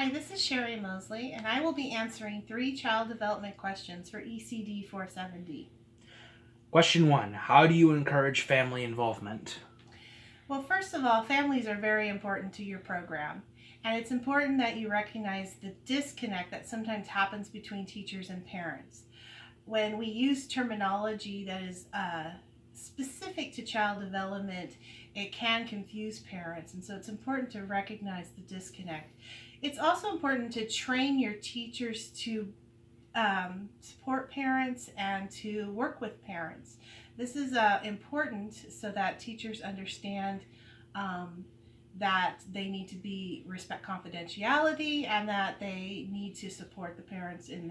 Hi, this is Sherry Mosley, and I will be answering 3 child development questions for ECD 470. Question 1. How do you encourage family involvement? Well, first of all, families are very important to your program, and it's important that you recognize the disconnect that sometimes happens between teachers and parents. When we use terminology that is specific to child development, it can confuse parents, and so it's important to recognize the disconnect. It's also important to train your teachers to support parents and to work with parents. This is important so that teachers understand um, that they need to respect confidentiality and that they need to support the parents in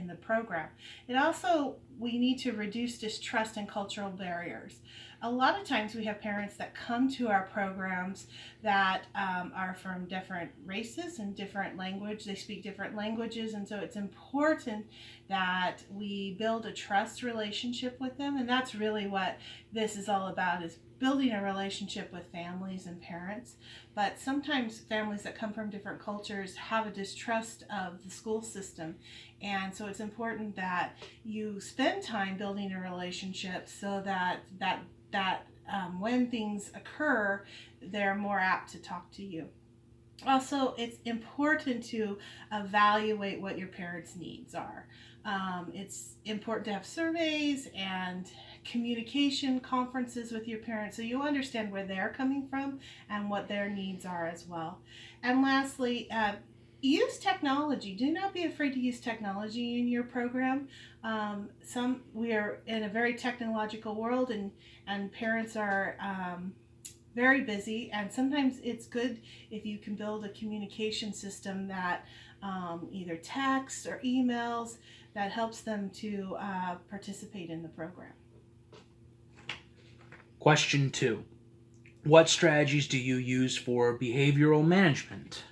the program. It also, we need to reduce distrust and cultural barriers. A lot of times we have parents that come to our programs that are from different races and different language. They speak different languages, and so it's important that we build a trust relationship with them, and that's really what this is all about, is building a relationship with families and parents. But sometimes families that come from different cultures have a distrust of the school system, and so it's important that you spend time building a relationship so that when things occur, they're more apt to talk to you. Also, it's important to evaluate what your parents' needs are. It's important to have surveys and communication conferences with your parents so you understand where they're coming from and what their needs are as well. And lastly, use technology. Do not be afraid to use technology in your program. We are in a very technological world, and parents are very busy, and sometimes it's good if you can build a communication system that either text or emails that helps them to participate in the program. Question 2. What strategies do you use for behavioral management?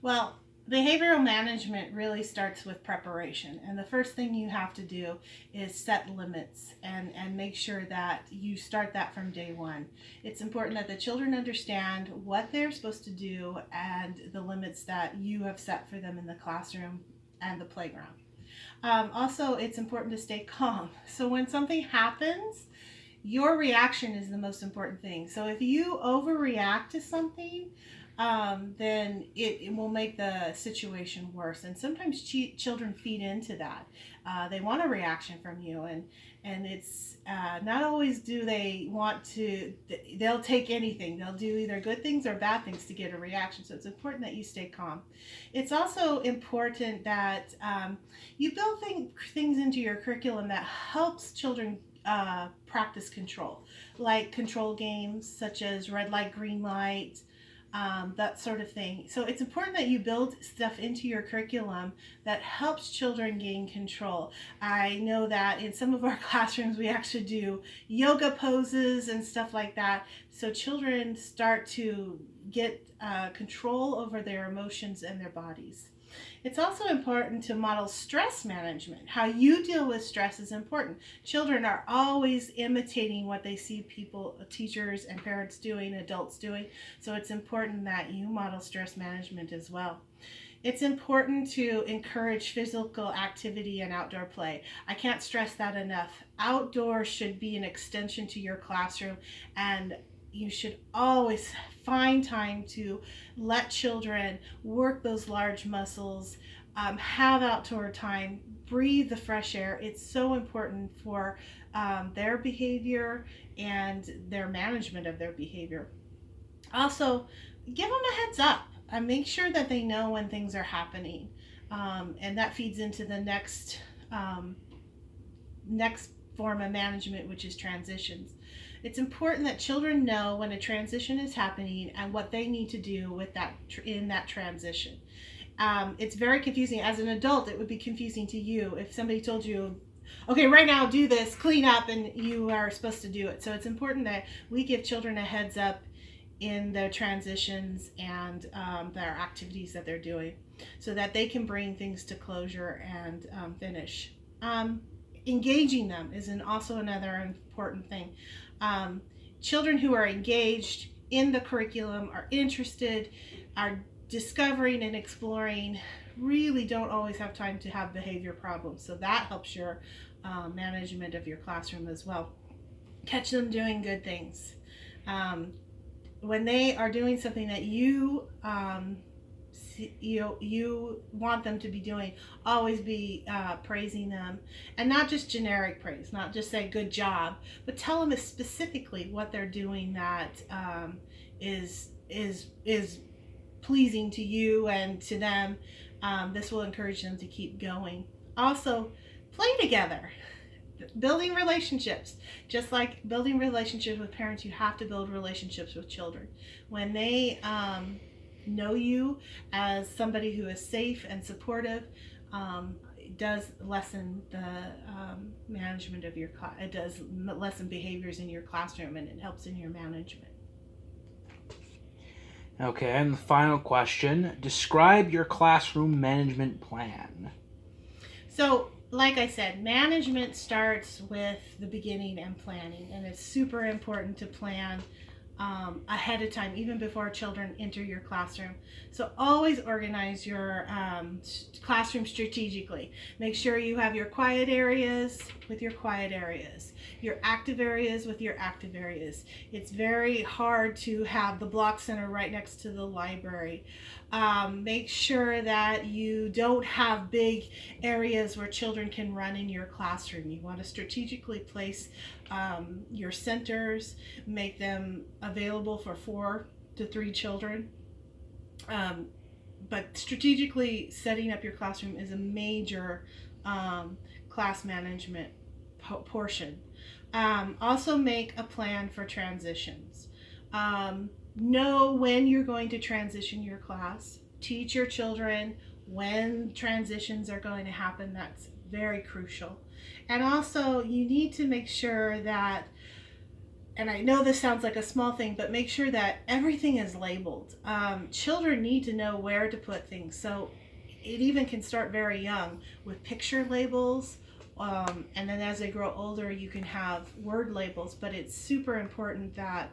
Well, behavioral management really starts with preparation, and the first thing you have to do is set limits and make sure that you start that from day one. It's important that the children understand what they're supposed to do and the limits that you have set for them in the classroom and the playground. Also, it's important to stay calm. So when something happens, your reaction is the most important thing. So if you overreact to something, then it will make the situation worse. And sometimes children feed into that. They want a reaction from you, and it's not always do they want to. They'll take anything. They'll do either good things or bad things to get a reaction. So it's important that you stay calm. It's also important that you build things into your curriculum that helps children practice control, like control games such as red light, green light, that sort of thing. So it's important that you build stuff into your curriculum that helps children gain control. I know that in some of our classrooms we actually do yoga poses and stuff like that, so children start to get control over their emotions and their bodies. It's also important to model stress management. How you deal with stress is important. Children are always imitating what they see people, teachers and parents doing, adults doing, so it's important that you model stress management as well. It's important to encourage physical activity and outdoor play. I can't stress that enough. Outdoors should be an extension to your classroom, and you should always find time to let children work those large muscles, have outdoor time, breathe the fresh air. It's so important for their behavior and their management of their behavior. Also, give them a heads up and make sure that they know when things are happening. And that feeds into the next form of management, which is transitions. It's important that children know when a transition is happening and what they need to do with that in that transition. It's very confusing. As an adult, it would be confusing to you if somebody told you, okay, right now do this, clean up, and you are supposed to do it. So it's important that we give children a heads up in their transitions and their activities that they're doing so that they can bring things to closure and finish. Engaging them is also another important thing. Children who are engaged in the curriculum, are interested, are discovering and exploring really don't always have time to have behavior problems. So that helps your management of your classroom as well. Catch them doing good things. When they are doing something that you want them to be doing, always be praising them, and not just generic praise, not just say good job, but tell them specifically what they're doing that is pleasing to you and to them. This will encourage them to keep going. Also, play together. Building relationships, just like building relationships with parents, you have to build relationships with children. When they know you as somebody who is safe and supportive, it does lessen the management of your class. It does lessen behaviors in your classroom, and it helps in your management. Okay, and the final question, describe your classroom management plan. So, like I said, management starts with the beginning and planning, and it's super important to plan ahead of time, even before children enter your classroom. So always organize your classroom strategically. Make sure you have your quiet areas with your quiet areas, your active areas with your active areas. It's very hard to have the block center right next to the library. Make sure that you don't have big areas where children can run in your classroom. You want to strategically place your centers, make them available for 4 to 3 children. But strategically setting up your classroom is a major class management portion. Also make a plan for transitions. Know when you're going to transition your class. Teach your children when transitions are going to happen. That's very crucial. And also, you need to make sure that, and I know this sounds like a small thing, but make sure that everything is labeled. Children need to know where to put things. So it even can start very young with picture labels. And then as they grow older, you can have word labels. But it's super important that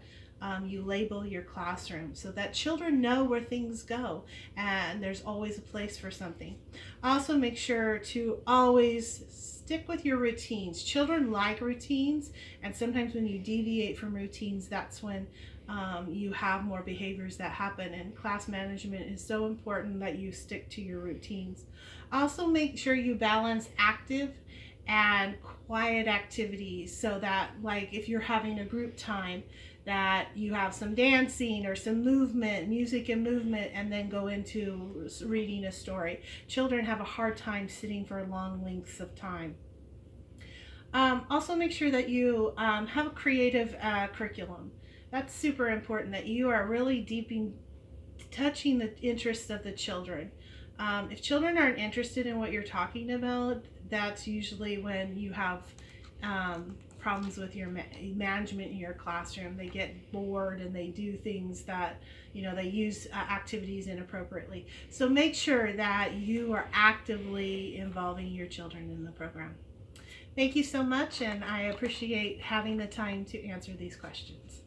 you label your classroom so that children know where things go and there's always a place for something. Also, make sure to always stick with your routines. Children like routines, and sometimes when you deviate from routines, that's when you have more behaviors that happen, and class management is so important that you stick to your routines. Also, make sure you balance active and quiet activities so that, like, if you're having a group time, that you have some dancing or some movement, music and movement, and then go into reading a story. Children have a hard time sitting for long lengths of time. Also, make sure that you have a creative curriculum. That's super important, that you are really touching the interests of the children. If children aren't interested in what you're talking about, that's usually when you have problems with your management in your classroom. They get bored and they do things that, they use activities inappropriately. So make sure that you are actively involving your children in the program. Thank you so much, and I appreciate having the time to answer these questions.